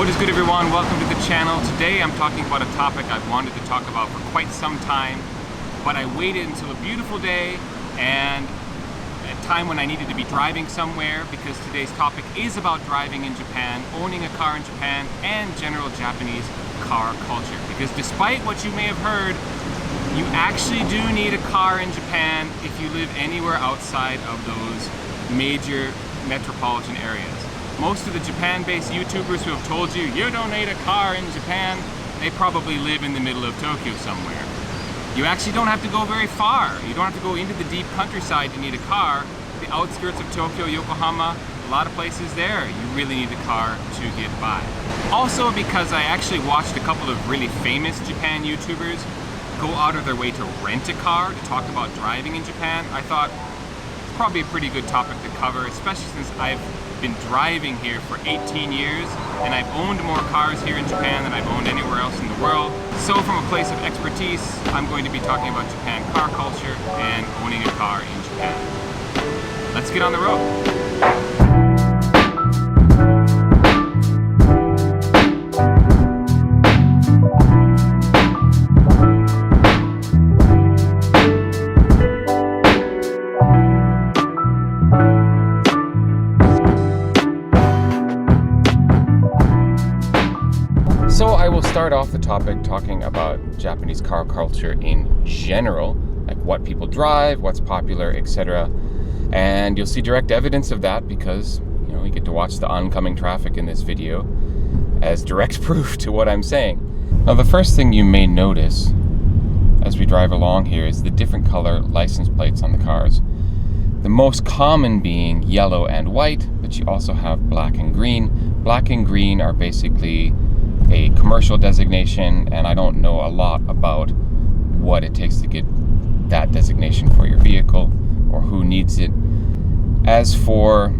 What is good, everyone? Welcome to the channel. Today I'm talking about a topic I've wanted to talk about for quite some time, but I waited until a beautiful day and a time when I needed to be driving somewhere, because today's topic is about driving in Japan, owning a car in Japan, and general Japanese car culture. Because despite what you may have heard, you actually do need a car in Japan if you live anywhere outside of those major metropolitan areas. Most of the Japan-based YouTubers who have told you don't need a car in Japan, they probably live in the middle of Tokyo somewhere. You actually don't have to go very far. You don't have to go into the deep countryside to need a car. The outskirts of Tokyo, Yokohama, a lot of places there, you really need a car to get by. Also, because I actually watched a couple of really famous Japan YouTubers go out of their way to rent a car to talk about driving in Japan, I thought it's probably a pretty good topic to cover, especially since I've been driving here for 18 years and I've owned more cars here in Japan than I've owned anywhere else in the world. So from a place of expertise, I'm going to be talking about Japan car culture and owning a car in Japan. Let's get on the road. So I will start off the topic talking about Japanese car culture in general, like what people drive, what's popular, etc. And you'll see direct evidence of that because, you get to watch the oncoming traffic in this video as direct proof to what I'm saying. Now, the first thing you may notice as we drive along here is the different color license plates on the cars. The most common being yellow and white, but you also have black and green. Black and green are basically a commercial designation, and I don't know a lot about what it takes to get that designation for your vehicle or who needs it. As for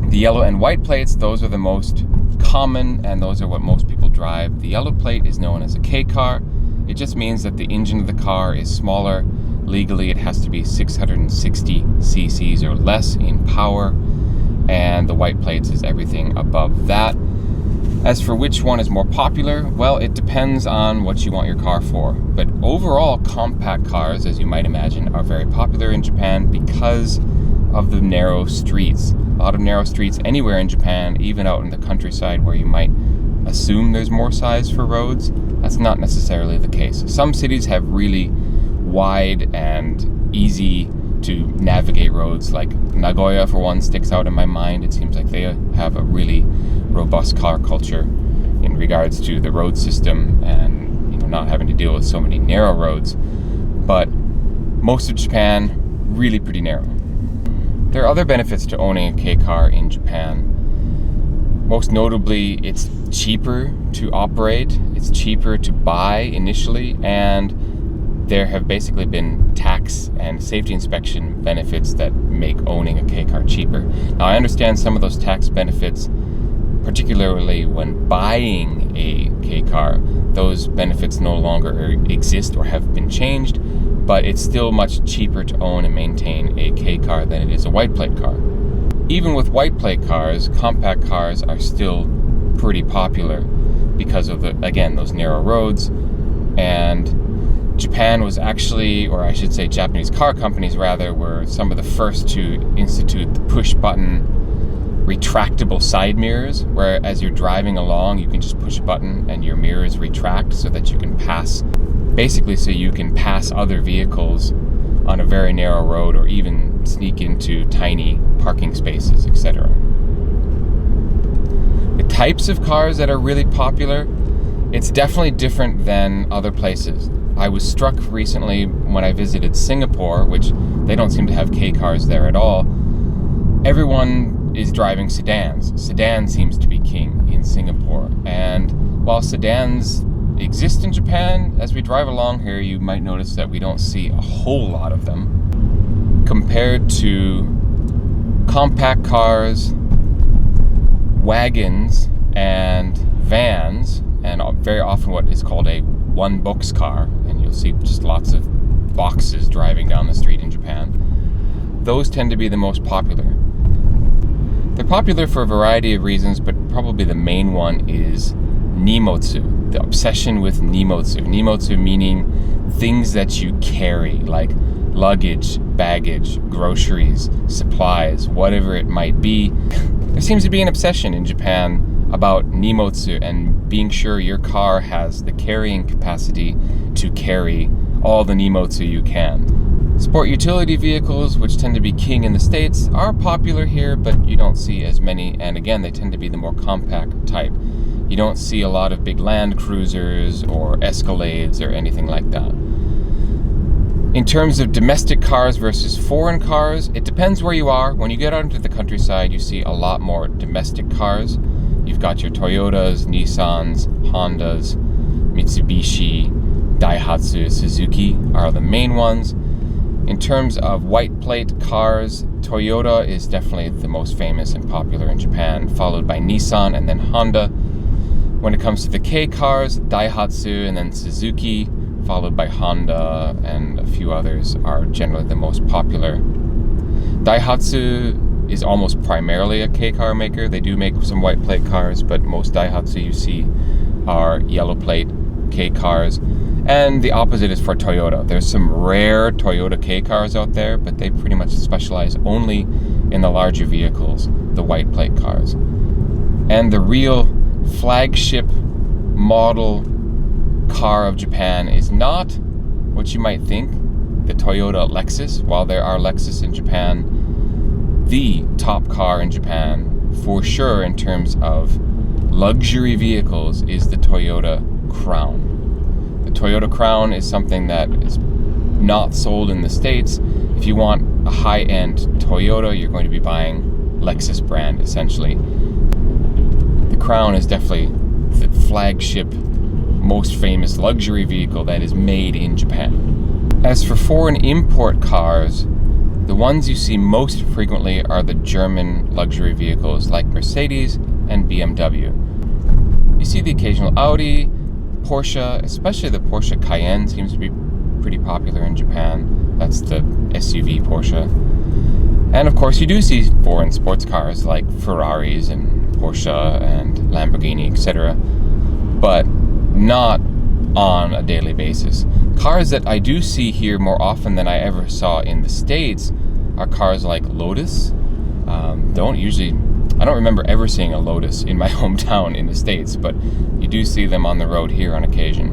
the yellow and white plates, those are the most common and those are what most people drive. The yellow plate is known as a K car. It just means that the engine of the car is smaller. Legally, it has to be 660 cc's or less in power, and the white plates is everything above that. As for which one is more popular, well, it depends on what you want your car for. But overall, compact cars, as you might imagine, are very popular in Japan because of the narrow streets. A lot of narrow streets anywhere in Japan, even out in the countryside where you might assume there's more size for roads. That's not necessarily the case. Some cities have really wide and easy to navigate roads, like Nagoya, for one, sticks out in my mind. It seems like they have a really robust car culture in regards to the road system and not having to deal with so many narrow roads. But most of Japan, really pretty narrow. There are other benefits to owning a K car in Japan. Most notably, it's cheaper to operate, it's cheaper to buy initially, and there have basically been tax and safety inspection benefits that make owning a K car cheaper. Now, I understand some of those tax benefits, particularly when buying a K car, those benefits no longer exist or have been changed, but it's still much cheaper to own and maintain a K car than it is a white plate car. Even with white plate cars, compact cars are still pretty popular because of, again, those narrow roads. And Japan was actually, or I should say Japanese car companies rather, were some of the first to institute the push-button retractable side mirrors, where as you're driving along, you can just push a button and your mirrors retract so that you can pass, basically so you can pass other vehicles on a very narrow road or even sneak into tiny parking spaces, etc. The types of cars that are really popular, it's definitely different than other places. I was struck recently when I visited Singapore, which they don't seem to have K cars there at all. Everyone is driving sedans. Sedan seems to be king in Singapore. And while sedans exist in Japan, as we drive along here, you might notice that we don't see a whole lot of them. Compared to compact cars, wagons, and vans, and very often what is called a one-box car, and you'll see just lots of boxes driving down the street in Japan. Those tend to be the most popular. They're popular for a variety of reasons, but probably the main one is nimotsu, the obsession with nimotsu. Nimotsu meaning things that you carry, like luggage, baggage, groceries, supplies, whatever it might be. There seems to be an obsession in Japan about nimotsu and being sure your car has the carrying capacity to carry all the nimotsu you can. Sport utility vehicles, which tend to be king in the States, are popular here, but you don't see as many, and again, they tend to be the more compact type. You don't see a lot of big Land Cruisers or Escalades or anything like that. In terms of domestic cars versus foreign cars, it depends where you are. When you get out into the countryside, you see a lot more domestic cars. You've got your Toyotas, Nissans, Hondas, Mitsubishi, Daihatsu, Suzuki are the main ones. In terms of white plate cars, Toyota is definitely the most famous and popular in Japan, followed by Nissan and then Honda. When it comes to the K cars, Daihatsu and then Suzuki, followed by Honda, and a few others are generally the most popular. Daihatsu is almost primarily a K car maker. They do make some white plate cars, but most Daihatsu you see are yellow plate K cars. And the opposite is for Toyota. There's some rare Toyota K cars out there, but they pretty much specialize only in the larger vehicles, the white plate cars. And the real flagship model car of Japan is not what you might think, the Toyota Lexus. While there are Lexus in Japan, the top car in Japan, for sure in terms of luxury vehicles, is the Toyota Crown. The Toyota Crown is something that is not sold in the States. If you want a high-end Toyota, you're going to be buying Lexus brand, essentially. The Crown is definitely the flagship, most famous luxury vehicle that is made in Japan. As for foreign import cars, the ones you see most frequently are the German luxury vehicles like Mercedes and BMW. You see the occasional Audi, Porsche, especially the Porsche Cayenne seems to be pretty popular in Japan. That's the SUV Porsche. And of course you do see foreign sports cars like Ferraris and Porsche and Lamborghini, etc. But not on a daily basis. Cars that I do see here more often than I ever saw in the States are cars like Lotus. I don't remember ever seeing a Lotus in my hometown in the States, but you do see them on the road here on occasion.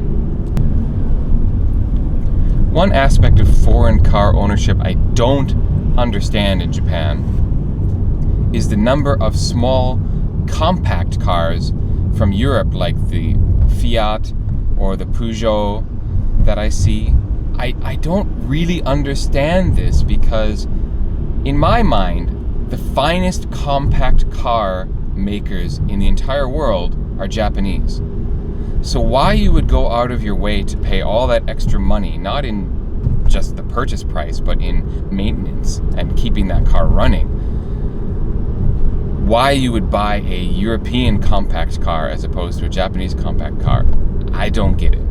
One aspect of foreign car ownership I don't understand in Japan is the number of small, compact cars from Europe, like the Fiat or the Peugeot that I see. I don't really understand this because, in my mind, the finest compact car makers in the entire world are Japanese. So why you would go out of your way to pay all that extra money, not in just the purchase price, but in maintenance and keeping that car running, why you would buy a European compact car as opposed to a Japanese compact car, I don't get it.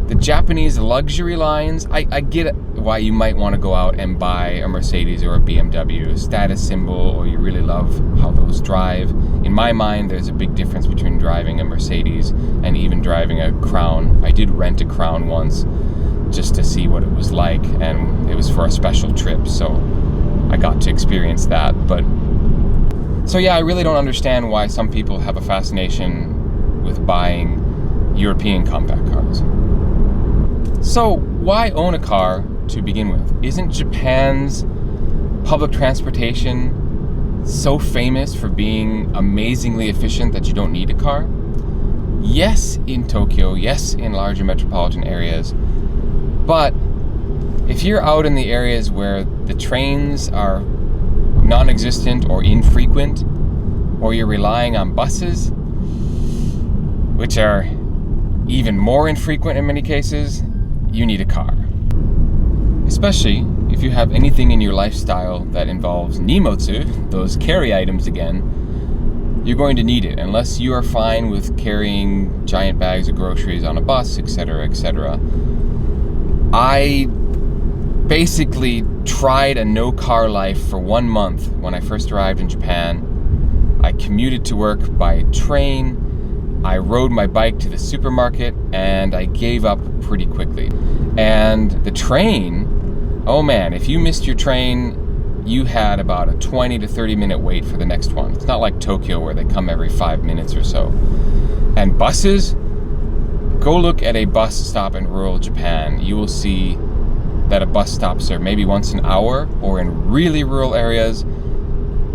The Japanese luxury lines, I get it, why you might want to go out and buy a Mercedes or a BMW, a status symbol, or you really love how those drive. In my mind, there's a big difference between driving a Mercedes and even driving a Crown. I did rent a Crown once just to see what it was like, and it was for a special trip, so I got to experience that. So yeah, I really don't understand why some people have a fascination with buying European compact cars. So why own a car to begin with? Isn't Japan's public transportation so famous for being amazingly efficient that you don't need a car? Yes, in Tokyo, yes, in larger metropolitan areas, but if you're out in the areas where the trains are non-existent or infrequent, or you're relying on buses, which are even more infrequent in many cases, you need a car. Especially if you have anything in your lifestyle that involves nimotsu, those carry items again, you're going to need it, unless you are fine with carrying giant bags of groceries on a bus, etc., etc. I basically tried a no-car life for 1 month when I first arrived in Japan, I commuted to work by train, I rode my bike to the supermarket, and I gave up pretty quickly. And the train, oh man, if you missed your train, you had about a 20 to 30 minute wait for the next one. It's not like Tokyo where they come every 5 minutes or so. And buses, go look at a bus stop in rural Japan. You will see that a bus stops are maybe once an hour, or in really rural areas,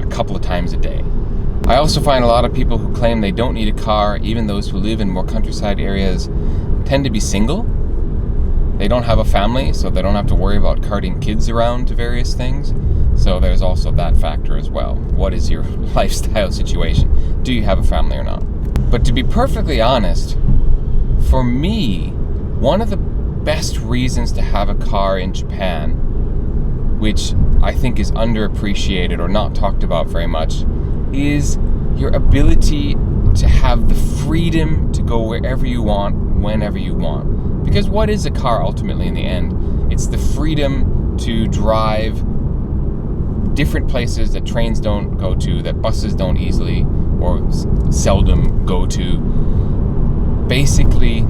a couple of times a day. I also find a lot of people who claim they don't need a car, even those who live in more countryside areas, tend to be single. They don't have a family, so they don't have to worry about carting kids around to various things. So there's also that factor as well. What is your lifestyle situation? Do you have a family or not? But to be perfectly honest, for me, one of the best reasons to have a car in Japan, which I think is underappreciated or not talked about very much, is your ability to have the freedom to go wherever you want, whenever you want. Because what is a car ultimately in the end? It's the freedom to drive different places that trains don't go to, that buses don't easily or seldom go to. Basically,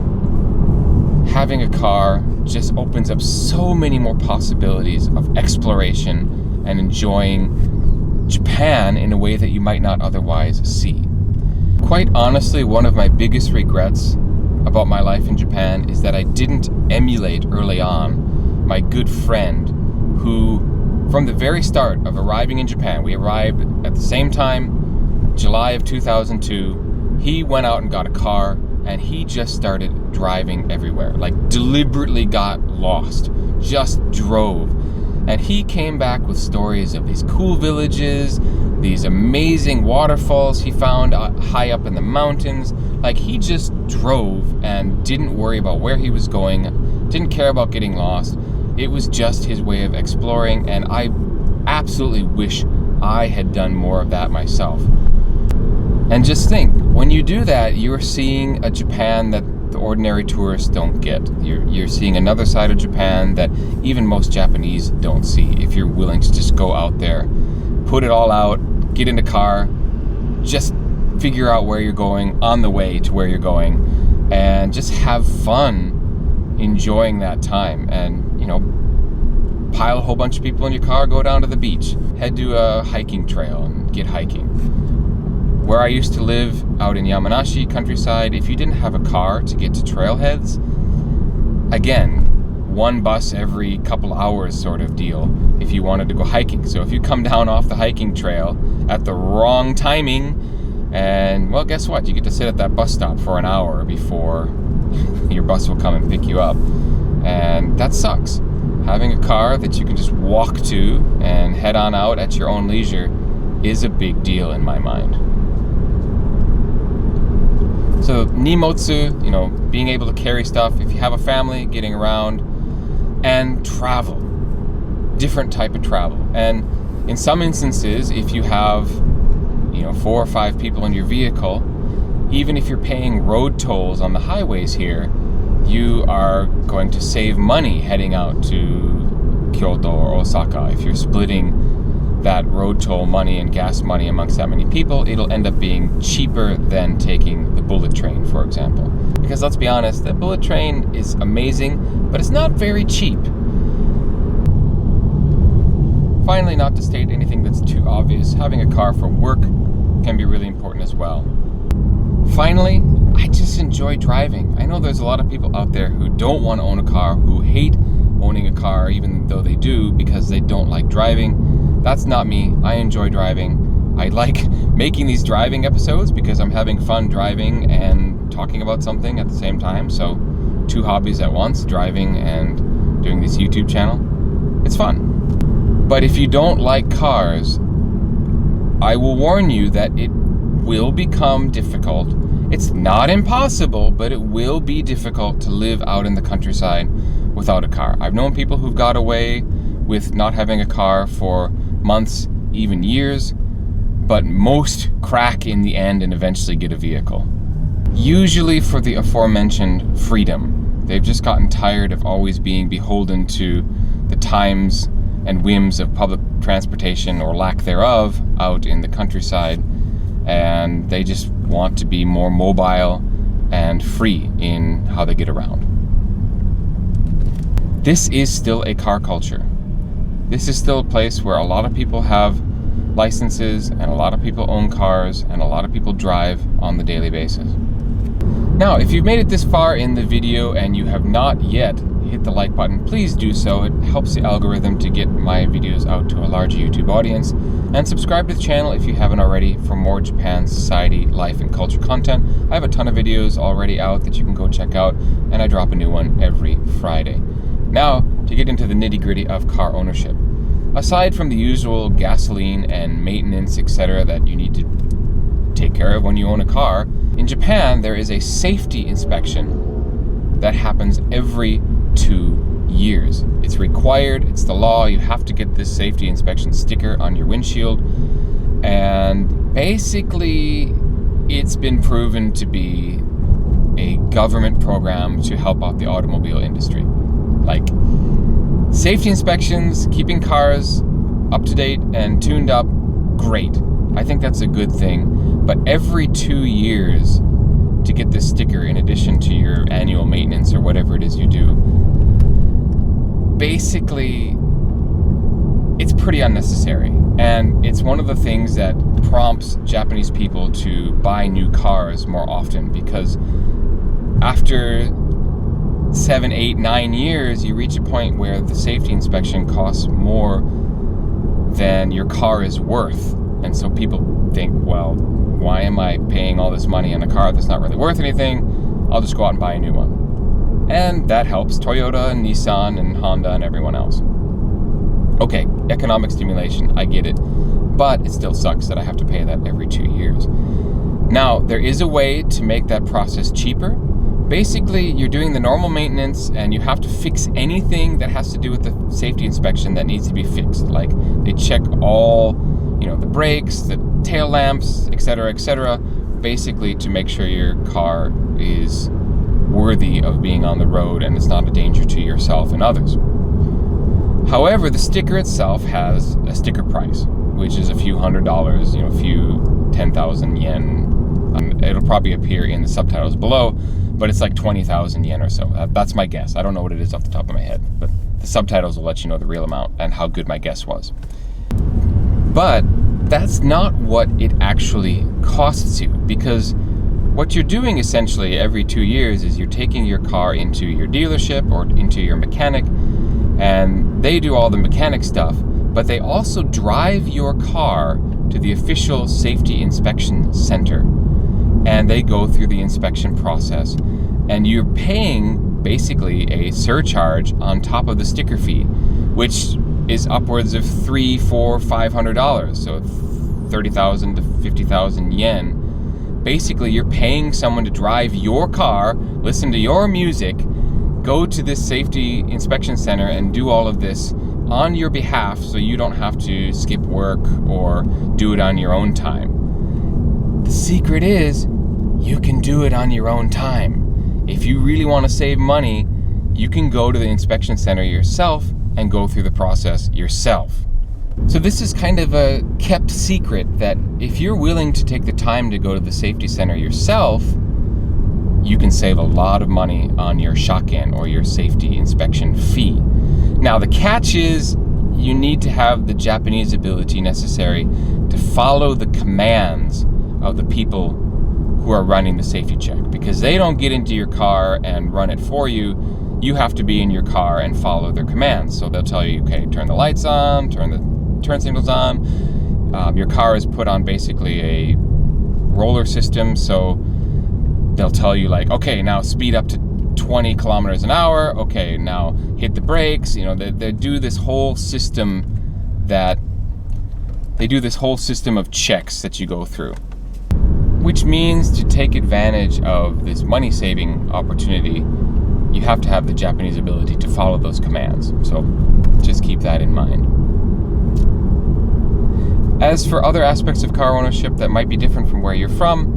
having a car just opens up so many more possibilities of exploration and enjoying Japan in a way that you might not otherwise see. Quite honestly, one of my biggest regrets about my life in Japan is that I didn't emulate early on my good friend who, from the very start of arriving in Japan, we arrived at the same time, July of 2002, he went out and got a car, and he just started driving everywhere, like deliberately got lost, just drove. And he came back with stories of these cool villages, these amazing waterfalls he found high up in the mountains. Like, he just drove and didn't worry about where he was going, didn't care about getting lost. It was just his way of exploring, and I absolutely wish I had done more of that myself. And just think, when you do that, you're seeing a Japan that the ordinary tourists don't get. You're seeing another side of Japan that even most Japanese don't see, if you're willing to just go out there, put it all out, get in a car, just figure out where you're going on the way to where you're going, and just have fun enjoying that time. And, you know, pile a whole bunch of people in your car, go down to the beach, head to a hiking trail and get hiking. Where I used to live out in Yamanashi countryside, if you didn't have a car to get to trailheads, again, one bus every couple hours sort of deal if you wanted to go hiking. So if you come down off the hiking trail at the wrong timing, and well, guess what? You get to sit at that bus stop for an hour before your bus will come and pick you up. And that sucks. Having a car that you can just walk to and head on out at your own leisure is a big deal in my mind. So nimotsu, you know, being able to carry stuff, if you have a family, getting around, and travel, different type of travel. And in some instances, if you have, you know, 4 or 5 people in your vehicle, even if you're paying road tolls on the highways here, you are going to save money heading out to Kyoto or Osaka. If you're splitting that road toll money and gas money amongst that many people, it'll end up being cheaper than taking the bullet train, for example. Because let's be honest, the bullet train is amazing, but it's not very cheap. Finally, not to state anything that's too obvious, having a car for work can be really important as well. Finally, I just enjoy driving. I know there's a lot of people out there who don't want to own a car, who hate owning a car even though they do because they don't like driving. That's not me. I enjoy driving. I like making these driving episodes because I'm having fun driving and talking about something at the same time. So 2 hobbies at once, driving and doing this YouTube channel. It's fun. But if you don't like cars, I will warn you that it will become difficult. It's not impossible, but it will be difficult to live out in the countryside without a car. I've known people who've got away with not having a car for months, even years, but most crack in the end and eventually get a vehicle. Usually for the aforementioned freedom. They've just gotten tired of always being beholden to the times and whims of public transportation or lack thereof out in the countryside, and they just want to be more mobile and free in how they get around. This is still a car culture. This is still a place where a lot of people have licenses and a lot of people own cars and a lot of people drive on the daily basis. Now, if you've made it this far in the video and you have not yet hit the like button, please do so. It helps the algorithm to get my videos out to a larger YouTube audience. And subscribe to the channel if you haven't already for more Japan society, life, and culture content. I have a ton of videos already out that you can go check out, and I drop a new one every Friday. Now, to get into the nitty-gritty of car ownership. Aside from the usual gasoline and maintenance, etc. that you need to take care of when you own a car, in Japan there is a safety inspection that happens every 2 years. It's required, it's the law, you have to get this safety inspection sticker on your windshield, and basically it's been proven to be a government program to help out the automobile industry. Like, safety inspections, keeping cars up to date and tuned up, great. I think that's a good thing. But every 2 years to get this sticker in addition to your annual maintenance or whatever it is you do, basically it's pretty unnecessary. And it's one of the things that prompts Japanese people to buy new cars more often, because after 7, 8, 9 years, you reach a point where the safety inspection costs more than your car is worth. And so people think, well, why am I paying all this money on a car that's not really worth anything? I'll just go out and buy a new one. And that helps Toyota and Nissan and Honda and everyone else. Okay, economic stimulation, I get it. But it still sucks that I have to pay that every 2 years. Now, there is a way to make that process cheaper. Basically, you're doing the normal maintenance and you have to fix anything that has to do with the safety inspection that needs to be fixed. Like, they check all, the brakes, the tail lamps, etc., basically to make sure your car is worthy of being on the road and it's not a danger to yourself and others. However, the sticker itself has a sticker price, which is a few $100s, a few 10,000 yen. It'll probably appear in the subtitles below, but it's like 20,000 yen or so. That's my guess. I don't know what it is off the top of my head, but the subtitles will let you know the real amount and how good my guess was. But that's not what it actually costs you, because what you're doing essentially every 2 years is you're taking your car into your dealership or into your mechanic, and they do all the mechanic stuff, but they also drive your car to the official safety inspection center, and they go through the inspection process, and you're paying basically a surcharge on top of the sticker fee, which is upwards of $300, $400, $500, so 30,000 to 50,000 yen. Basically, you're paying someone to drive your car, listen to your music, go to this safety inspection center and do all of this on your behalf, so you don't have to skip work or do it on your own time. The secret is, you can do it on your own time. If you really want to save money, you can go to the inspection center yourself and go through the process yourself. So this is kind of a kept secret that if you're willing to take the time to go to the safety center yourself, you can save a lot of money on your shaken or your safety inspection fee. Now, the catch is you need to have the Japanese ability necessary to follow the commands of the people who are running the safety check, because they don't get into your car and run it for you. You have to be in your car and follow their commands. So they'll tell you, okay, turn the lights on, turn the turn signals on. Your car is put on basically a roller system, so they'll tell you like, okay, now speed up to 20 kilometers an hour. Okay, now hit the brakes. They do this whole system of checks that you go through, which means to take advantage of this money-saving opportunity, you have to have the Japanese ability to follow those commands. So just keep that in mind. As for other aspects of car ownership that might be different from where you're from,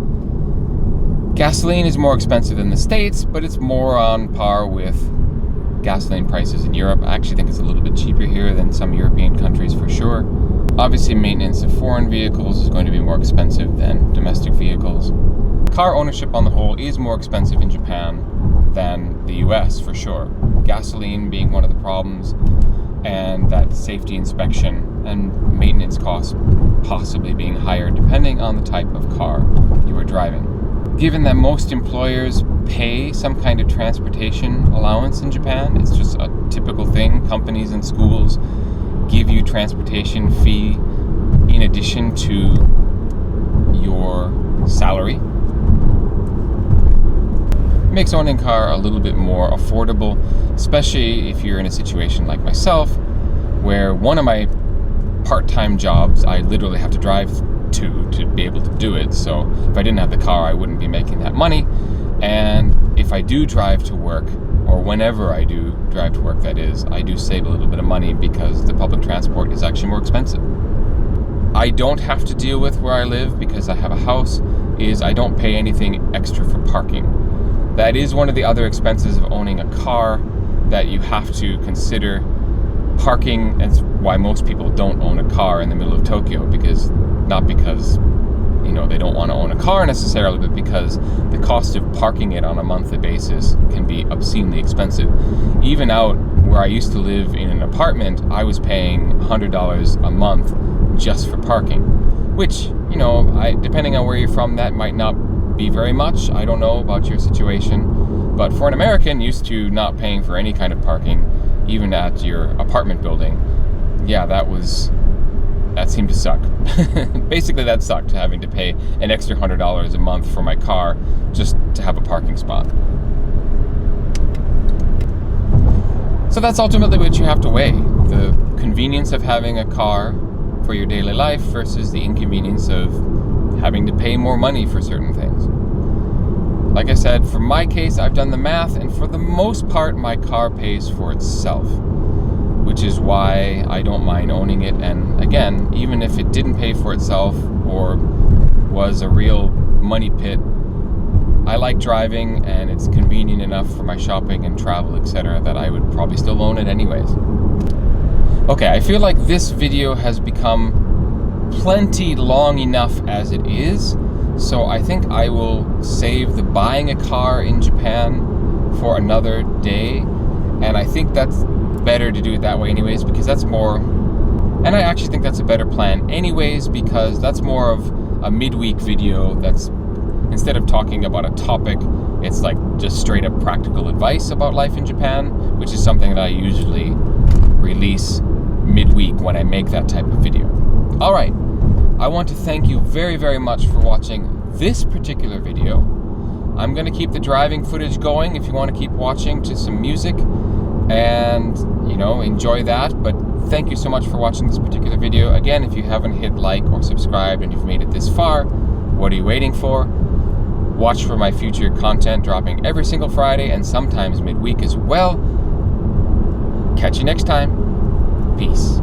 gasoline is more expensive in the States, but it's more on par with gasoline prices in Europe. I actually think it's a little bit cheaper here than some European countries for sure. Obviously, maintenance of foreign vehicles is going to be more expensive than domestic vehicles. Car ownership on the whole is more expensive in Japan than the US for sure. Gasoline being one of the problems, and that safety inspection and maintenance costs possibly being higher depending on the type of car you are driving. Given that most employers pay some kind of transportation allowance in Japan, it's just a typical thing. Companies and schools give you transportation fee in addition to your salary. Makes owning a car a little bit more affordable, especially if you're in a situation like myself, where one of my part-time jobs I literally have to drive to be able to do it. So if I didn't have the car, I wouldn't be making that money. And if I do drive to work, or whenever I do drive to work, that is, I do save a little bit of money because the public transport is actually more expensive. I don't have to deal with where I live because I have a house, is I don't pay anything extra for parking. That is one of the other expenses of owning a car that you have to consider. Parking is why most people don't own a car in the middle of Tokyo, not because they don't want to own a car necessarily, but because the cost of parking it on a monthly basis can be obscenely expensive. Even out where I used to live in an apartment, I was paying $100 a month just for parking, which, depending on where you're from, that might not be very much. I don't know about your situation, but for an American used to not paying for any kind of parking, even at your apartment building, that seemed to suck. Basically, that sucked, having to pay an extra $100 a month for my car just to have a parking spot. So that's ultimately what you have to weigh: the convenience of having a car for your daily life versus the inconvenience of having to pay more money for certain things. Like I said, for my case, I've done the math, and for the most part, my car pays for itself, which is why I don't mind owning it. And again, even if it didn't pay for itself or was a real money pit, I like driving, and it's convenient enough for my shopping and travel, etc., that I would probably still own it anyways. Okay, I feel like this video has become plenty long enough as it is, so I think I will save the buying a car in Japan for another day, and I think that's better to do it that way anyways, because that's more, and I actually think that's a better plan anyways, because that's more of a midweek video. That's, instead of talking about a topic, it's like just straight up practical advice about life in Japan, which is something that I usually release midweek when I make that type of video. All right, I want to thank you very, very much for watching this particular video. I'm going to keep the driving footage going if you want to keep watching to some music and, enjoy that. But thank you so much for watching this particular video. Again, if you haven't hit like or subscribed and you've made it this far, what are you waiting for? Watch for my future content dropping every single Friday and sometimes midweek as well. Catch you next time. Peace.